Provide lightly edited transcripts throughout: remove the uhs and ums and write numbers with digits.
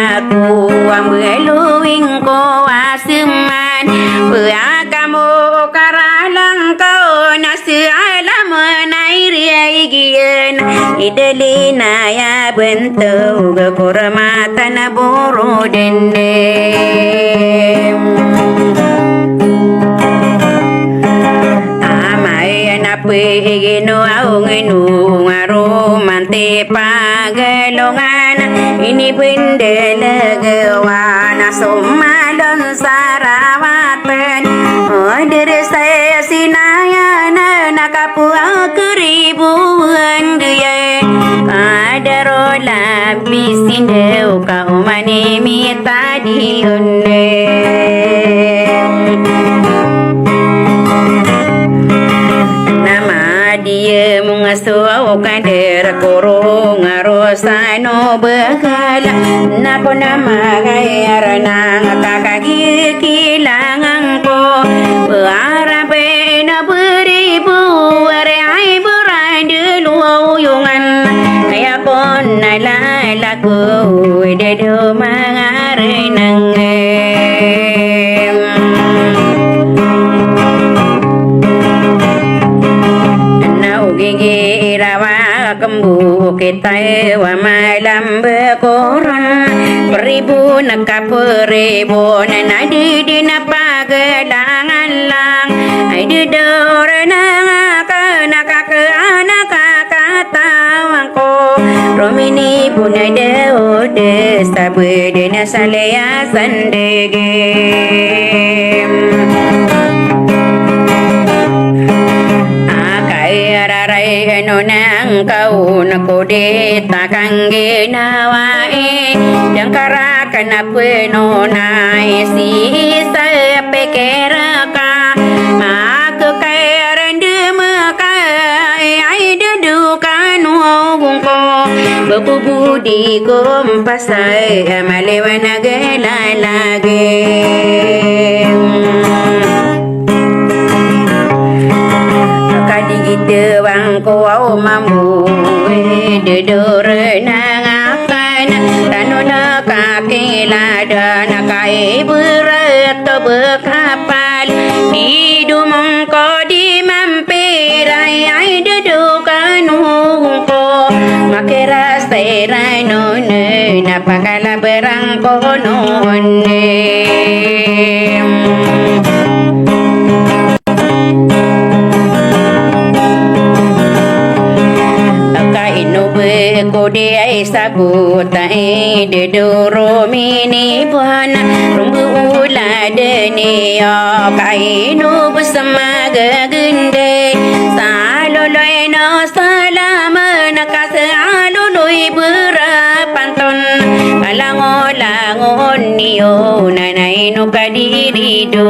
aku ambeluing ko asuman kamu karalang kau nasi alam nairi gian idelina ya bentuk kurmatan buru dende Pegino aungenu aromante pagelongan ini bendelegawana somalon sarawatan dari saya sinayana nakapua keribuan dia ada rola bisindeu kau mani mita diunde dia mengasuh kader korong arosano bekala nako nama gaya nang kakagi kilangan ko arabe na beribu arai berade luayungan kaya kon nalalaku dedo mangare nang gigi rawa kembu kita wa malam bekoran beribu nak beribu nadi di napa gelangan lang ai di dorana nak ke anak kata wangko romini punai de sabe de salaya sandege nang kau nakode takangge nawae yang karakan apa nonai si sape keraka aku kairan demakai ai dedukan wongko bebudi kompasai malewana gelalage kita wangko au mamu de dorna ngakan tanona kaki lada nakai berat bekapal hidup mongko di mampir ai dedukan hungko makera serano ne napakala berangko none kode ai sabutai de doro mini buana rumbu ulade ni ya kainu bersama gegende saloloi no salama nakas aloloi berapanton kalangolangon niyo nanai no kadiri do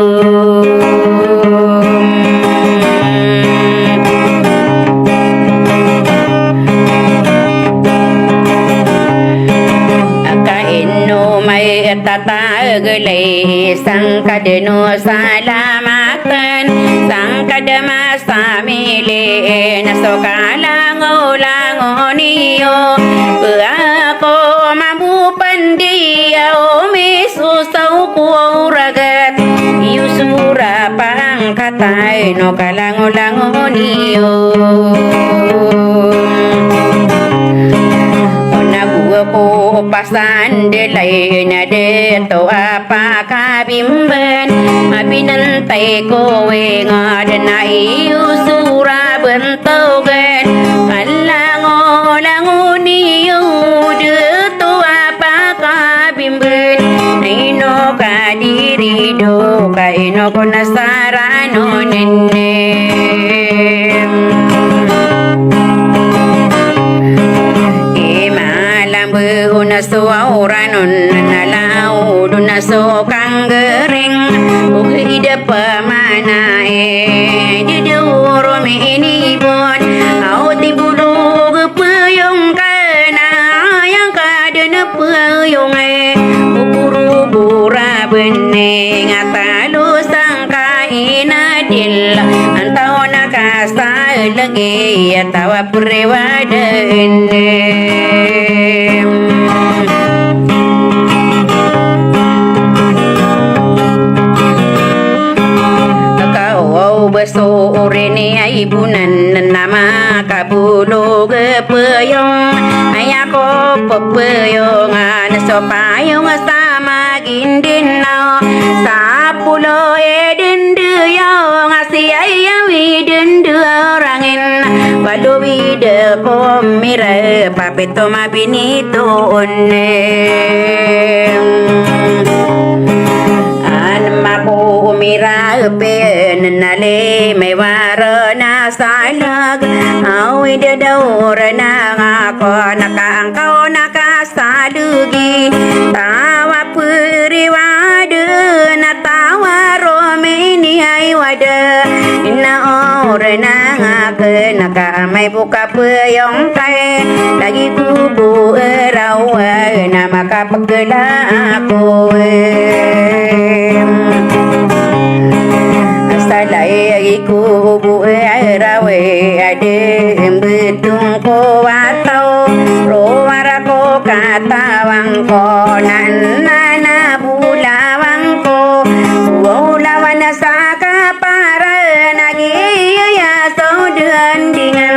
tata gele sangkadeno salamatan sangkadama samile nasokala ngolangoniyo ako mabu pandia ome susau kuuragat yusura pangkatai no kalangolangoniyo ko pasan de lain de to apa kabimben abinantai ko we ngadnai usura bentogen kalangolangun de to apa kabimben ino kadiri do kaino konasarano nenne naso auranun nalau naso kanggering uhida pamanae di duro ini bon au tibulu gepeyong kana yang kadena peyong ukuru bura bening atalu sangkaina dil antau nakasa lagi atawa prewada ende besore ni ibunan nama kabulu gepeyong ayako pepeyong nasopayong sama gindinau sapulo edenduyong asiayang widendu orangin walu wide pomire papito mabinito onne Maku umira upen nale me warna salag awi de daurna ngako nakangkau nakasadugi tawa puriwade na tawa romeni ai wade inna orna ngake nakamai buka peyong kai lagi kubu rawa nama kapagela aku salai ku bu rawe ade betung ko atau roara ko katawang ko nana bulawang ko ulawana saka para nagi ya saudan dengan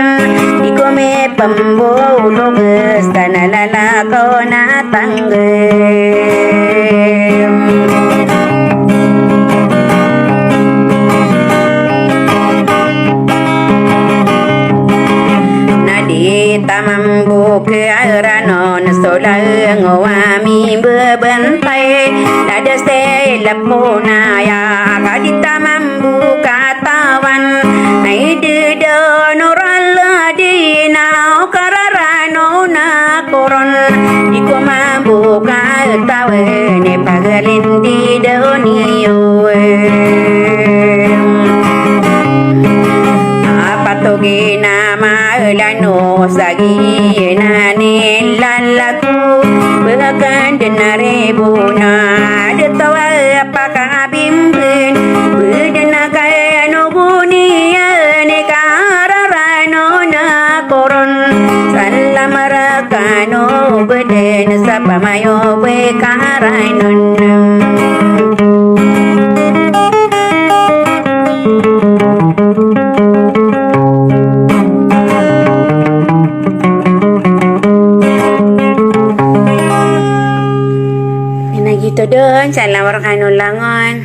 dikome pembulu bestana lala ko na tangge tamambu ke aranon solang wami bebentai ada selapuna ya kadita mambu katawan ai de donoral dina kararano na koron iko mambu katawe ne pagalin di donio Patogina malano sagi nani lalaku bahkan denare buna detawa apakah bimbin bedena kaya no bunia ne kararano na koron salamarakano beden sapamayo be karainon gitu don salam warahmatullahi langon